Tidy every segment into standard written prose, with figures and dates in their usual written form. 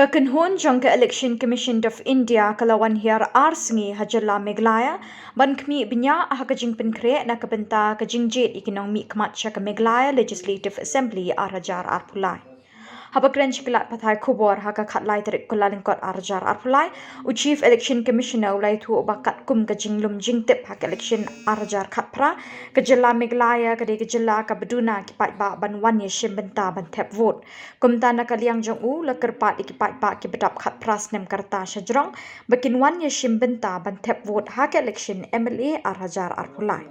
kynhun jong Election Commission of India kalawan hiar arsngi Jylla Meghalaya ban khmih bniah jingpynkhreh na kabenta jied nongmih khmat Meghalaya Legislative Assembly arajar arpulai. Haba pathai Khubor khatlai tarik kyllalyngkot arajar arpulai. Chief Election Commissioner iathuh bakat jinglum jingtip election arajar khatpra Jylla Meghalaya Jylla Duna Paidbah ban Shim Bynta ban Thep vote. Kumta liang jong kyrpad Paidbah bedap khatpra snem karta shajrong bakin Shim Bynta ban Thep vote election MLA arajar arpulai.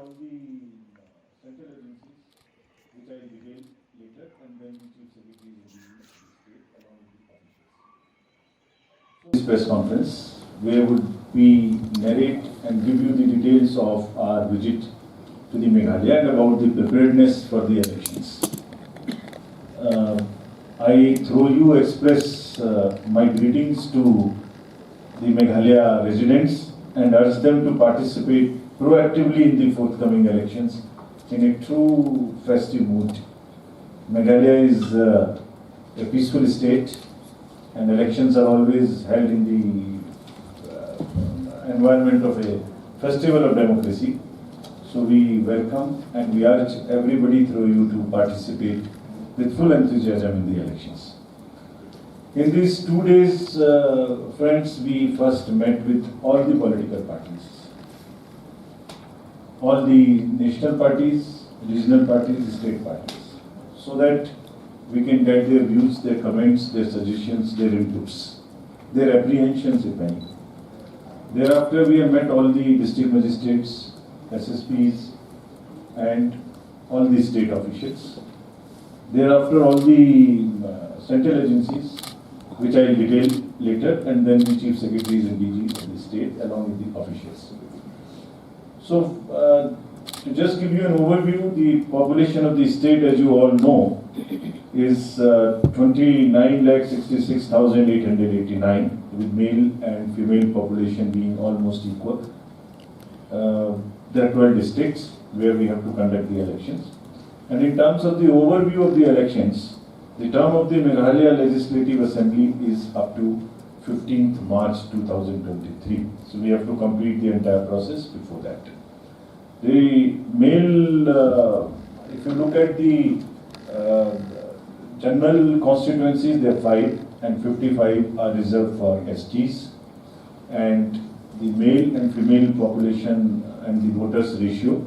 This press conference, where we narrate and give you the details of our visit to the Meghalaya and about the preparedness for the elections. I through you express my greetings to the Meghalaya residents and urge them to participate proactively in the forthcoming elections in a true festive mood. Meghalaya is a peaceful state, and elections are always held in the environment of a festival of democracy. So we welcome and we urge everybody through you to participate with full enthusiasm in the elections. In these 2 days, friends, we first met with all the political parties, all the national parties, regional parties, state parties, so that we can get their views, their comments, their suggestions, their inputs, their apprehensions, if any. Thereafter, we have met all the district magistrates, SSPs, and all the state officials. Thereafter, all the central agencies, which I will detail later, and then the chief secretaries and DGs of the state, along with the officials. So, to just give you an overview, the population of the state, as you all know, is 29,66,889, with male and female population being almost equal. There are 12 districts where we have to conduct the elections. And in terms of the overview of the elections, the term of the Meghalaya Legislative Assembly is up to 15th March 2023. So we have to complete the entire process before that. The male, if you look at the general constituencies, there are 5 and 55 are reserved for STs, and the male and female population and the voters ratio.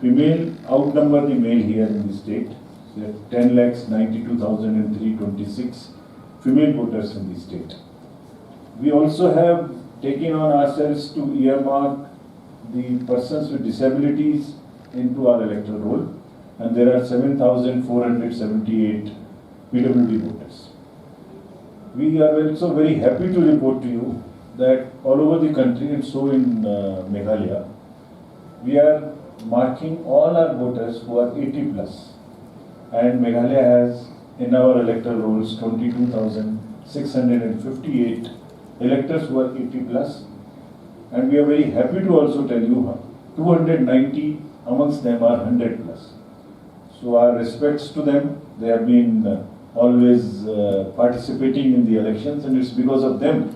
Female outnumber the male here in the state. There are 10,92,326 female voters in the state. We also have taken on ourselves to earmark the persons with disabilities into our electoral roll, and there are 7,478 PWD voters. We are also very happy to report to you that all over the country, and so in Meghalaya, we are marking all our voters who are 80 plus, and Meghalaya has in our electoral rolls 22,658 electors who are 80 plus, and we are very happy to also tell you 290 amongst them are 100 plus. So our respects to them. They have been always participating in the elections, and it's because of them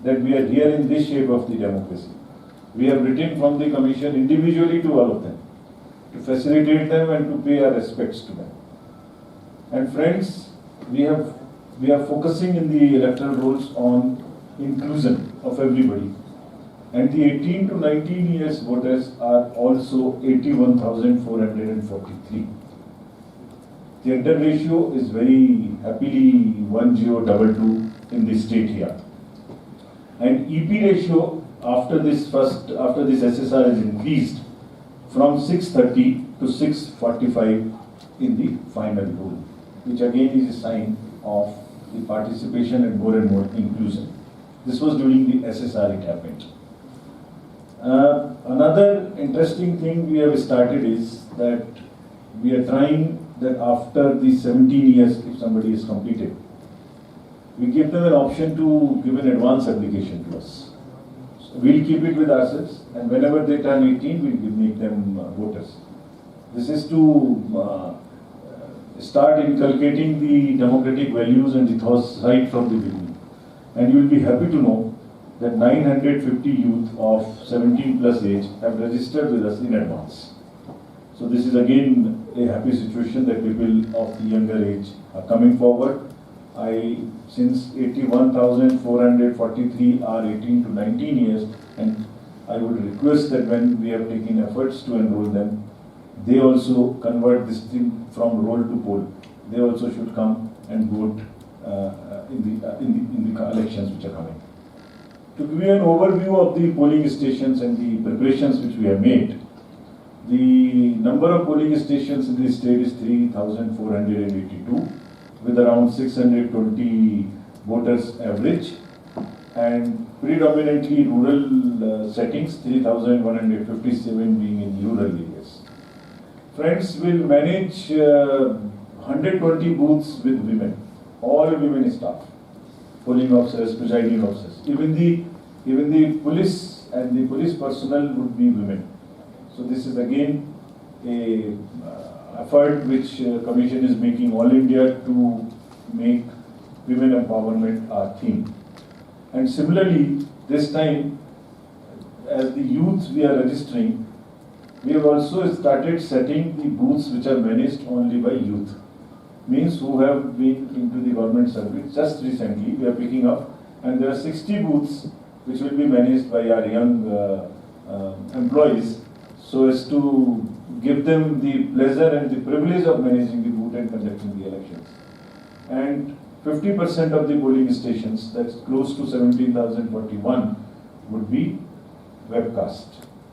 that we are here in this shape of the democracy. We have written from the Commission individually to all of them, to facilitate them and to pay our respects to them. And friends, we are focusing in the electoral rolls on inclusion of everybody. And the 18 to 19 years voters are also 81,443. Gender ratio is very happily 1022 in the state here. And EP ratio after this SSR is increased from 630 to 645 in the final rule, which again is a sign of the participation and more inclusion. This was during the SSR it happened. Another interesting thing we have started is that we are trying that after the 17 years, if somebody is completed, we give them an option to give an advance application to us. So we'll keep it with ourselves, and whenever they turn 18, we'll make them voters. This is to start inculcating the democratic values and ethos right from the beginning. And you will be happy to know that 950 youth of 17 plus age have registered with us in advance. So this is again a happy situation that people of the younger age are coming forward. Since 81,443 are 18 to 19 years, and I would request that when we have taken efforts to enroll them, they also convert this thing from roll to poll. They also should come and vote in the elections which are coming. To give you an overview of the polling stations and the preparations which we have made, the number of polling stations in the state is 3,482 with around 620 voters average, and predominantly rural settings, 3,157 being in rural areas. Friends will manage 120 booths with women, all women staff, polling officers, presiding officers. Even the police and the police personnel would be women. So this is again a effort which Commission is making all India to make women empowerment our theme. And similarly, this time, as the youth we are registering, we have also started setting the booths which are managed only by youth. Means who have been into the government service just recently, we are picking up, and there are 60 booths which will be managed by our young employees, so as to give them the pleasure and the privilege of managing the booth and conducting the elections. And 50% of the polling stations, that's close to 17,041, would be webcast.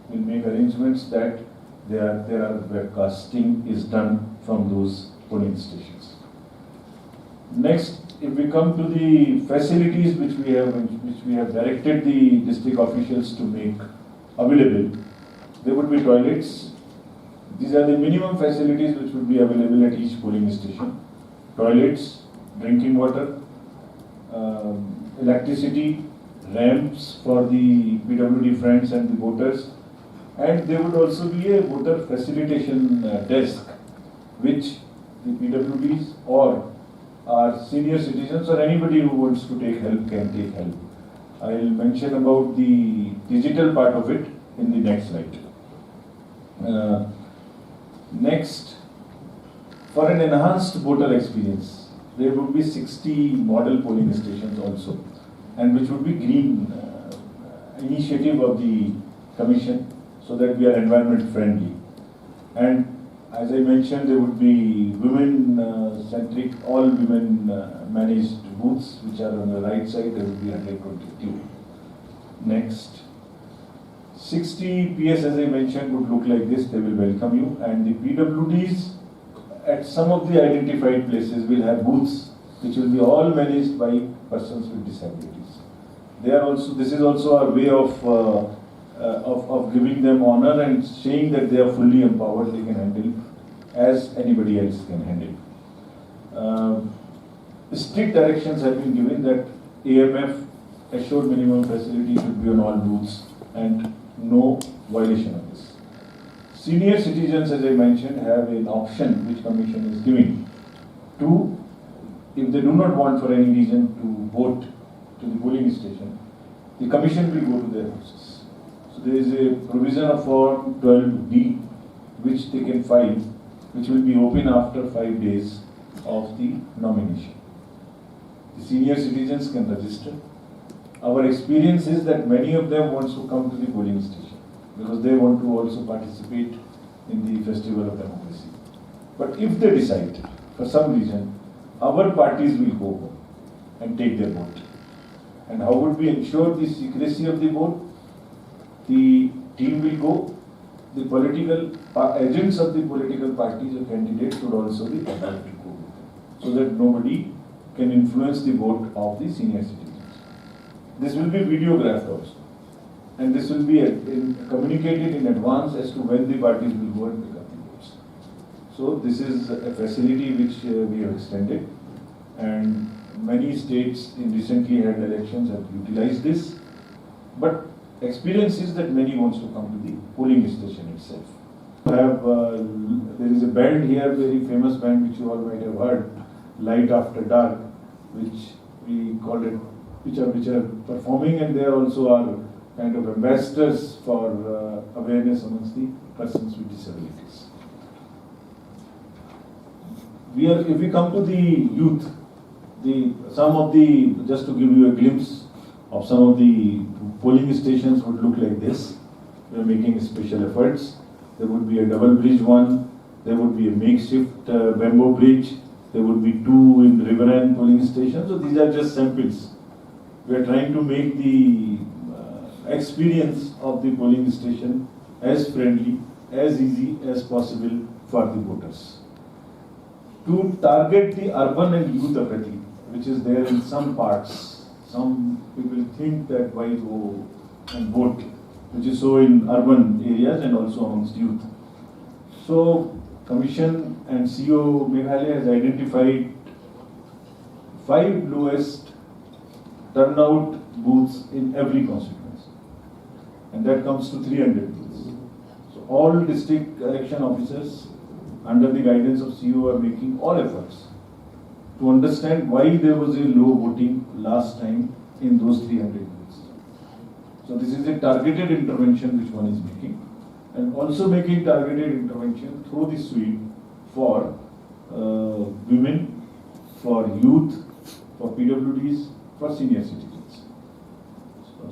We'll make arrangements that there are webcasting is done from those polling stations. Next, if we come to the facilities which we have directed the district officials to make available, there would be toilets. These are the minimum facilities which would be available at each polling station. Toilets, drinking water, electricity, ramps for the PWD friends and the voters, and there would also be a voter facilitation desk which the PWDs or our senior citizens or anybody who wants to take help can take help. I will mention about the digital part of it in the next slide. Next, for an enhanced voter experience, there would be 60 model polling stations also, and which would be green initiative of the Commission, so that we are environment friendly. And as I mentioned, there would be women-centric, all women managed booths, which are on the right side. There would be 122. Next, 60 PS, as I mentioned, would look like this. They will welcome you, and the PWDs at some of the identified places will have booths, which will be all managed by persons with disabilities. They are also. This is also our way of giving them honor and saying that they are fully empowered, they can handle as anybody else can handle. Strict directions have been given that AMF, assured minimum facility, should be on all booths and no violation of this. Senior citizens, as I mentioned, have an option which Commission is giving to, if they do not want for any reason to vote to the polling station, the Commission will go to their houses. So there is a provision of Form 12D which they can file, which will be open after 5 days of the nomination. The senior citizens can register. Our experience is that many of them want to come to the polling station because they want to also participate in the festival of democracy. But if they decide, for some reason, our parties will go home and take their vote. And how would we ensure the secrecy of the vote? The team will go, the political agents of the political parties or candidates would also be allowed to go with them, so that nobody can influence the vote of the senior citizens. This will be videographed also, and this will be communicated in advance as to when the parties will go and pick up the votes. So this is a facility which we have extended, and many states in recently had elections have utilized this, but experience is that many wants to come to the polling station itself. There is a band here, very famous band which you all might have heard, Light After Dark, which we call it which are performing, and they also are kind of ambassadors for awareness amongst the persons with disabilities. If we come to the youth, just to give you a glimpse of some of the polling stations would look like this. We are making special efforts. There would be a double bridge one, there would be a makeshift bamboo bridge, there would be 2 in riverine polling stations. So these are just samples. We are trying to make the experience of the polling station as friendly, as easy as possible for the voters. To target the urban and youth apathy, which is there in some parts. Some people think that why go and vote, which is so in urban areas and also amongst youth. So, Commission and CEO Meghalaya has identified 5 lowest turnout booths in every constituency, and that comes to 300 booths. So, all district election officers, under the guidance of CEO, are making all efforts to understand why there was a low voting last time in those 300 booths. So this is a targeted intervention which one is making, and also making targeted intervention through the suite for women, for youth, for PWDs, for senior citizens.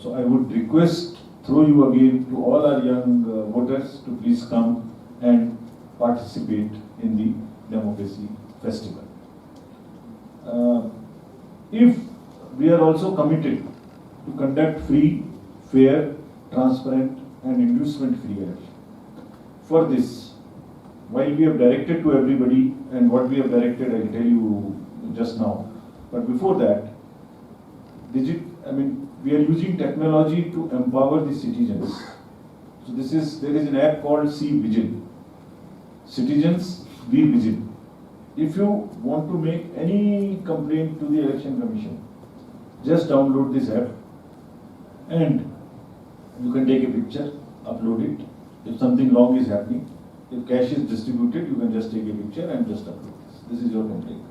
So I would request through you again to all our young voters to please come and participate in the democracy festival. If we are also committed to conduct free, fair, transparent and inducement-free election. For this, while we have directed to everybody, and what we have directed I will tell you just now, but before that, we are using technology to empower the citizens. So there is an app called See Vigil. Citizens, be vigil. If you want to make any complaint to the Election Commission, just download this app and you can take a picture, upload it. If something wrong is happening, if cash is distributed, you can just take a picture and just upload this. This is your complaint.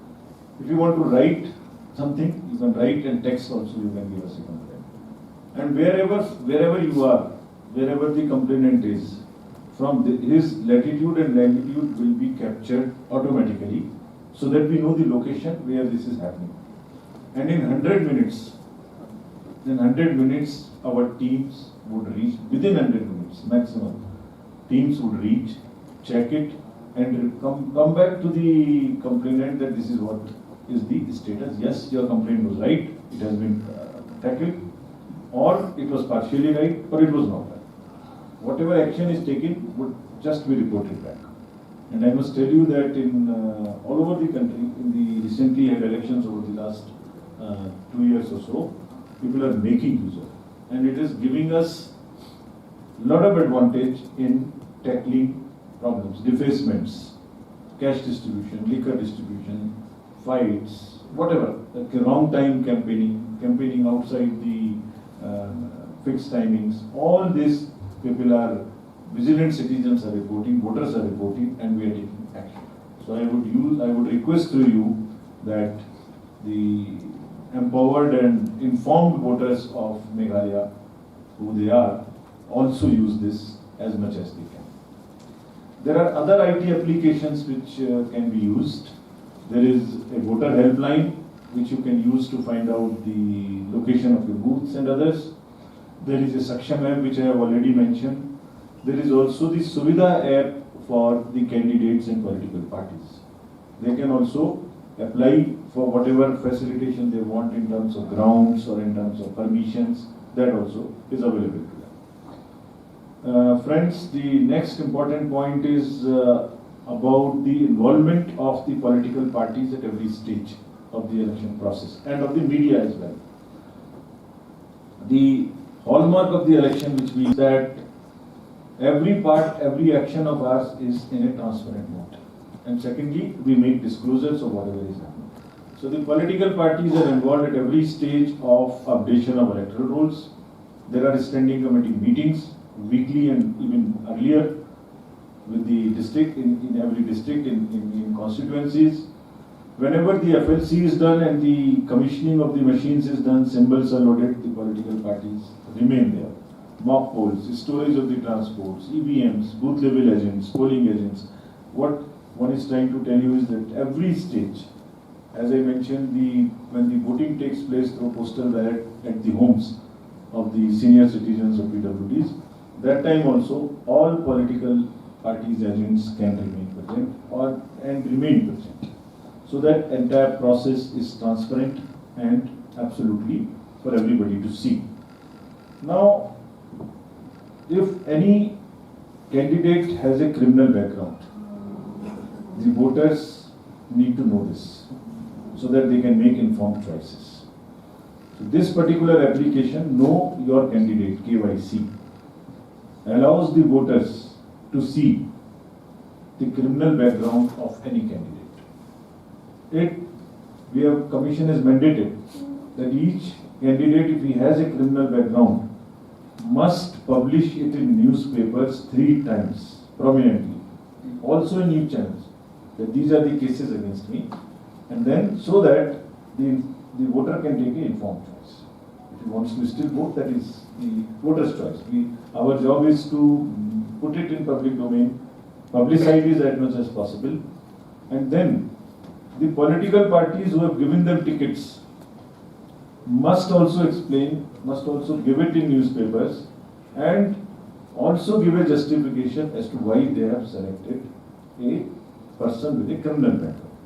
If you want to write something, you can write, and text also you can give us a complaint. And wherever you are, wherever the complainant is, from his latitude and longitude will be captured automatically, so that we know the location where this is happening. And in 100 minutes, our teams would reach, within 100 minutes maximum, teams would reach, check it, and come back to the complainant that this is what is the status. Yes, your complaint was right, it has been tackled, or it was partially right, or it was not right. Whatever action is taken would just be reported back. And I must tell you that in all over the country, in the recently had elections over the last 2 years or so, people are making use of it. And it is giving us a lot of advantage in tackling problems, defacements, cash distribution, liquor distribution, fights, whatever, like wrong time campaigning outside the fixed timings, all this people are, vigilant citizens are reporting, voters are reporting, and we are taking action. So I would request to you that the empowered and informed voters of Meghalaya, who they are, also use this as much as they can. There are other IT applications which can be used. There is a voter helpline which you can use to find out the location of your booths and others. There is a Saksham app which I have already mentioned. There is also the Suvidha app for the candidates and political parties. They can also apply for whatever facilitation they want in terms of grounds or in terms of permissions. That also is available to them. Friends, the next important point is about the involvement of the political parties at every stage of the election process and of the media as well. The hallmark of the election, which means that every part, every action of ours is in a transparent mode. And secondly, we make disclosures of whatever is happening. So the political parties are involved at every stage of updation of electoral rolls. There are standing committee meetings, weekly and even earlier, with the district, in every district, in constituencies. whenever the FLC is done and the commissioning of the machines is done, symbols are loaded, the political parties remain there. Mock polls, storage of the transports, EVMs, booth level agents, polling agents. What one is trying to tell you is that every stage, as I mentioned, when the voting takes place through postal ballot at the homes of the senior citizens of PWDs, that time also all political parties agents can remain present and remain present. So that entire process is transparent and absolutely for everybody to see. Now, if any candidate has a criminal background, the voters need to know this so that they can make informed choices. So this particular application, Know Your Candidate, KYC, allows the voters to see the criminal background of any candidate. Commission has mandated that each candidate, if he has a criminal background, must publish it in newspapers 3 times prominently, also in news channels, that these are the cases against me, and then so that the voter can take an informed choice. If he wants to still vote, that is the voter's choice. Our job is to put it in public domain, publicize it as much as possible, and then the political parties who have given them tickets must also explain, must also give it in newspapers, and also give a justification as to why they have selected a person with a criminal background.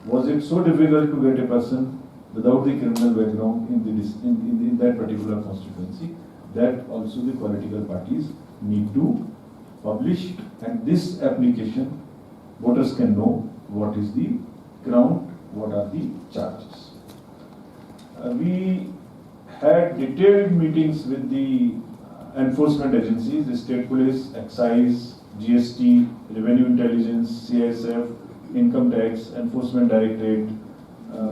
Was it so difficult to get a person without the criminal background in that particular constituency? That also the political parties need to publish, and this application voters can know what is the ground, what are the charges. We had detailed meetings with the enforcement agencies, the state police, excise, GST, revenue intelligence, CISF, income tax, enforcement directorate,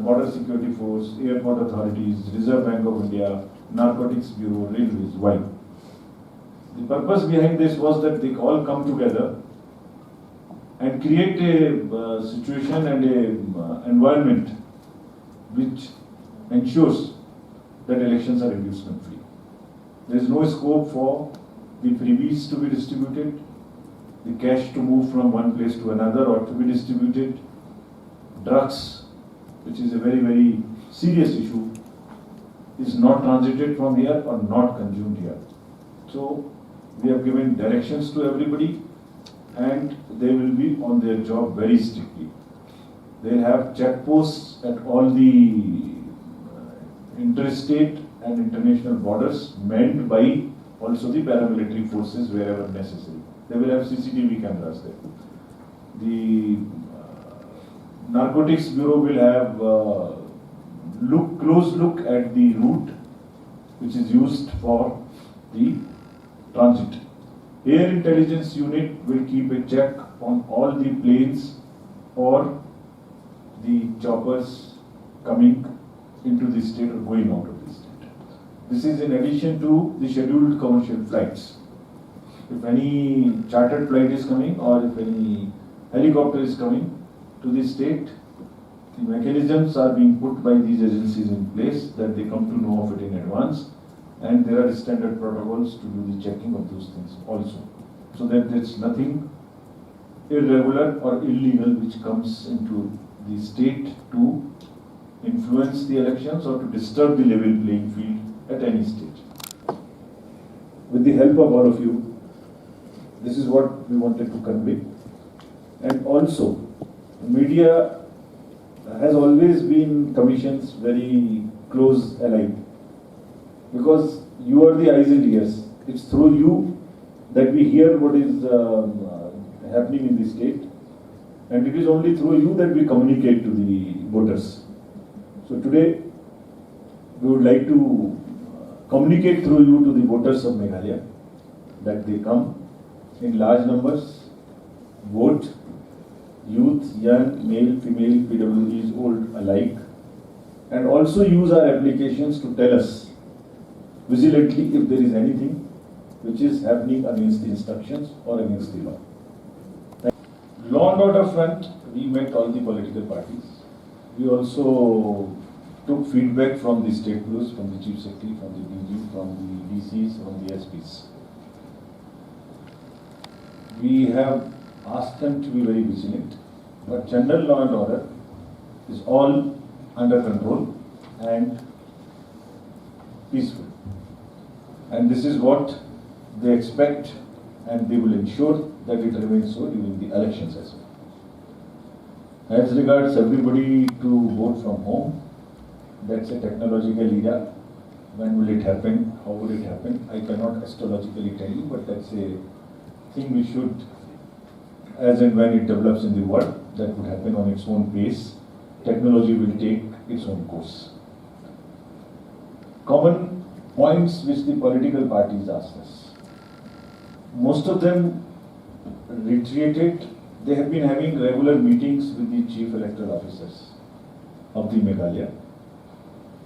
border security force, airport authorities, Reserve Bank of India, narcotics bureau, railways. Why? The purpose behind this was that they all come together and create a situation and a environment which ensures that elections are inducement free. There is no scope for the freebies to be distributed, the cash to move from one place to another or to be distributed, drugs, which is a very, very serious issue, is not transited from here or not consumed here. So we have given directions to everybody, and they will be on their job very strictly. They'll have checkposts at all the interstate and international borders manned by also the paramilitary forces wherever necessary. They will have CCTV cameras there. The Narcotics Bureau will have close look at the route which is used for the transit. Air Intelligence Unit will keep a check on all the planes or the choppers coming into the state or going out of the state. This is in addition to the scheduled commercial flights. If any chartered flight is coming or if any helicopter is coming to the state, the mechanisms are being put by these agencies in place that they come to know of it in advance, and there are standard protocols to do the checking of those things also, so that there's nothing irregular or illegal which comes into the state to influence the elections or to disturb the level playing field at any stage. With the help of all of you, this is what we wanted to convey. And also, media has always been Commission's very close ally, because you are the eyes and ears. It's through you that we hear what is happening in the state, and it is only through you that we communicate to the voters. So today, we would like to communicate through you to the voters of Meghalaya that they come in large numbers, vote, youth, young, male, female, PWDs, old alike, and also use our applications to tell us vigilantly if there is anything which is happening against the instructions or against the law. Law and order front, we met all the political parties. We also took feedback from the state police, from the chief secretary, from the DG, from the DCs, from the SPs. We have asked them to be very vigilant, but general law and order is all under control and peaceful. And this is what they expect, and they will ensure that it remains so during the elections as well. As regards everybody to vote from home, that's a technological era. When will it happen? How will it happen? I cannot astrologically tell you, but that's a thing we should, as and when it develops in the world, that would happen on its own pace. Technology will take its own course. Common points which the political parties asked us. Most of them reiterated. They have been having regular meetings with the chief electoral officers of the Meghalaya.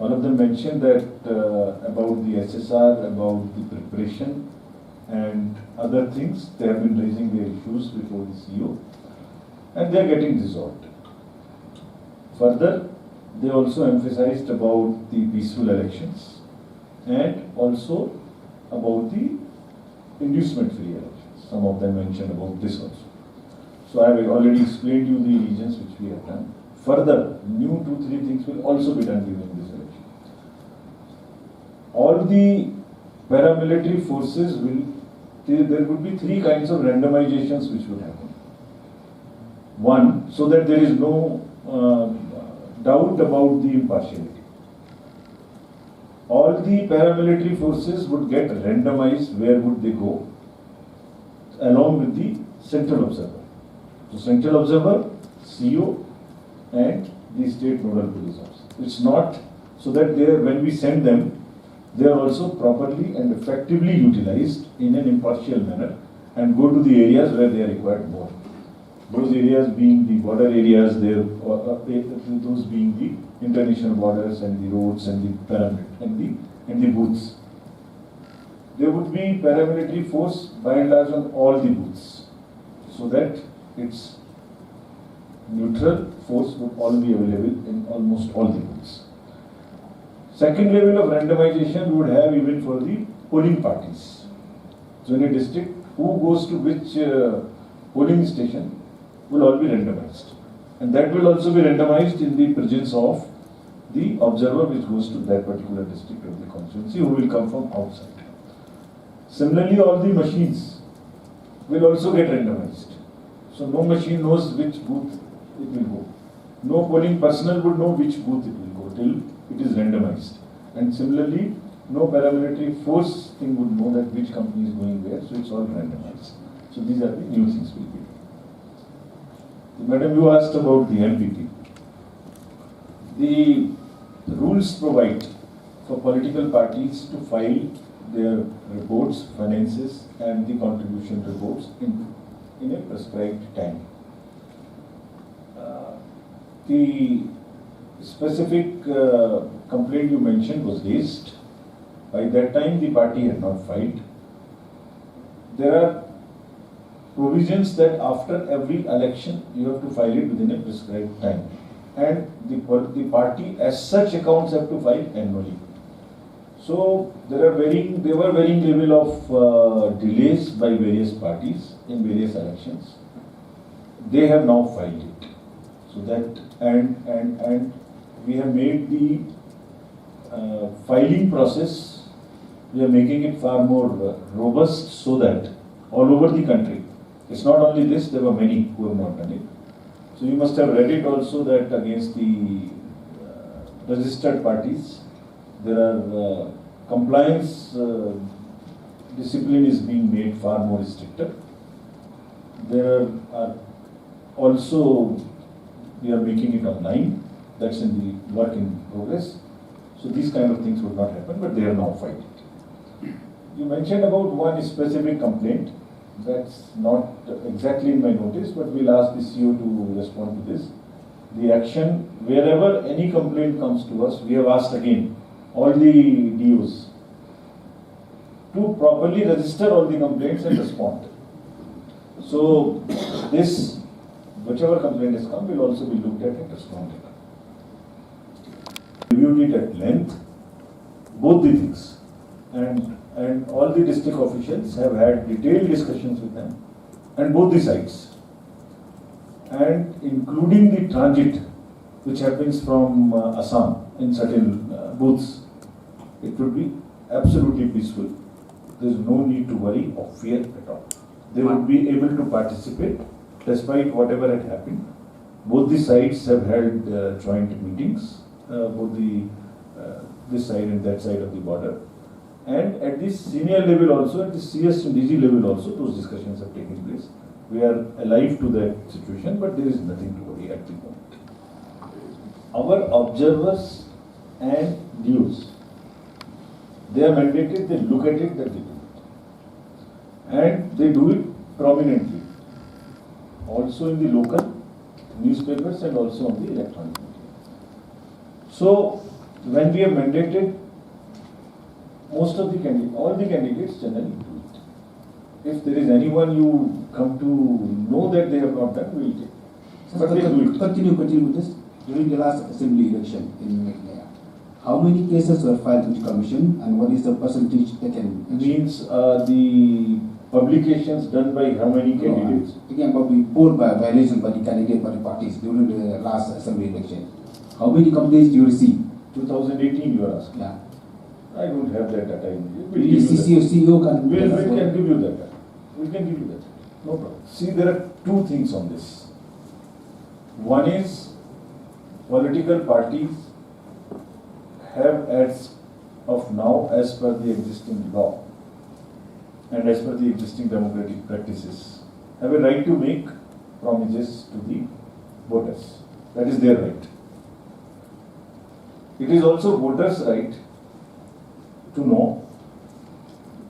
All of them mentioned that about the SSR, about the preparation and other things. They have been raising their issues before the CEO and they are getting resolved. Further, they also emphasized about the peaceful elections and also about the inducement-free elections. Some of them mentioned about this also. So I have already explained you the regions which we have done. Further, new 2-3 things will also be done during this election. All the paramilitary forces will, there would be 3 kinds of randomizations which would happen. One, so that there is no doubt about the impartiality. All the paramilitary forces would get randomized where would they go, along with the central observer. So central observer, CEO and the state nodal police officer. It's not so that they are, when we send them, they are also properly and effectively utilized in an impartial manner and go to the areas where they are required more. Those areas being the border areas, those being the international borders and the roads and the pyramid and the booths. There would be paramilitary force by and large on all the booths, so that its neutral force would all be available in almost all the booths. Second level of randomization we would have even for the polling parties. So in a district, who goes to which polling station will all be randomized. And that will also be randomized in the presence of the observer which goes to that particular district of the constituency, who will come from outside. Similarly, all the machines will also get randomized. So no machine knows which booth it will go. No polling personnel would know which booth it will go till it is randomized. And similarly, no paramilitary force thing would know that which company is going where, so it's all randomized. So these are the new things will be. Madam, you asked about the MPP. The rules provide for political parties to file their reports, finances and the contribution reports in a prescribed time. The specific complaint you mentioned was raised. By that time the party had not filed. There are provisions that after every election you have to file it within a prescribed time, and the party as such accounts have to file annually. So there were varying level of delays by various parties in various elections. They have now filed it. So that and we have made the filing process, we are making it far more robust, so that all over the country, it's not only this, there were many who have not done it. So you must have read it also that against the registered parties, there are compliance discipline is being made far more stricter. There are also, we are making it online, that's in the work in progress. So these kind of things would not happen, but they are now fighting. You mentioned about one specific complaint. That's not exactly in my notice, but we'll ask the CEO to respond to this. The action, wherever any complaint comes to us, we have asked again all the DOs to properly register all the complaints and respond. So this, whichever complaint has come, will also be looked at and responded. Reviewed it at length, both the things, and all the district officials have had detailed discussions with them, and both the sides, and including the transit which happens from Assam in certain booths, it would be absolutely peaceful. There is no need to worry or fear at all. They would be able to participate despite whatever had happened. Both the sides have held joint meetings, both this side and that side of the border. And at the senior level also, at the CS and DG level also, those discussions have taken place. We are alive to that situation, but there is nothing to worry at the moment. Our observers and news, they are mandated, they look at it, that they do it. And they do it prominently. Also in the local newspapers and also on the electronic media. So, when we have mandated, most of the candidates, all the candidates generally do it. If there is anyone you come to know that they have not done, we will take. But they do it. Continue with this. During the last assembly election in Meghalaya, how many cases were filed with the commission and what is the percentage taken? Means the publications done by how many candidates? Again, about the poll by violation by the candidate by the parties during the last assembly election. How many complaints do you receive? 2018 you are asking. Yeah. I don't have that data. The CEO can we can give you that. We can give you that. No problem. See, there are two things on this. One is political parties have, as of now, as per the existing law and as per the existing democratic practices, have a right to make promises to the voters. That is their right. It is also voters' right to know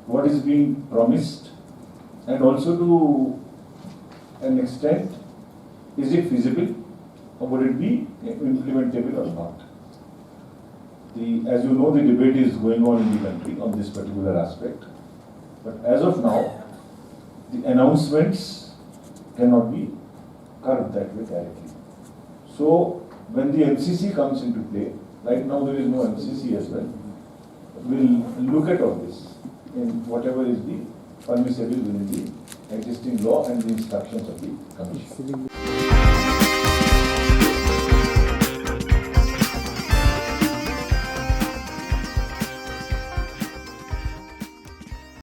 what is being promised and also to an extent, is it feasible or would it be implementable or not? As you know, the debate is going on in the country on this particular aspect. But as of now, the announcements cannot be curbed that way directly. So, when the MCC comes into play, right now there is no MCC as well, we'll look at all this in whatever is the permissible within the existing law and the instructions of the Commission.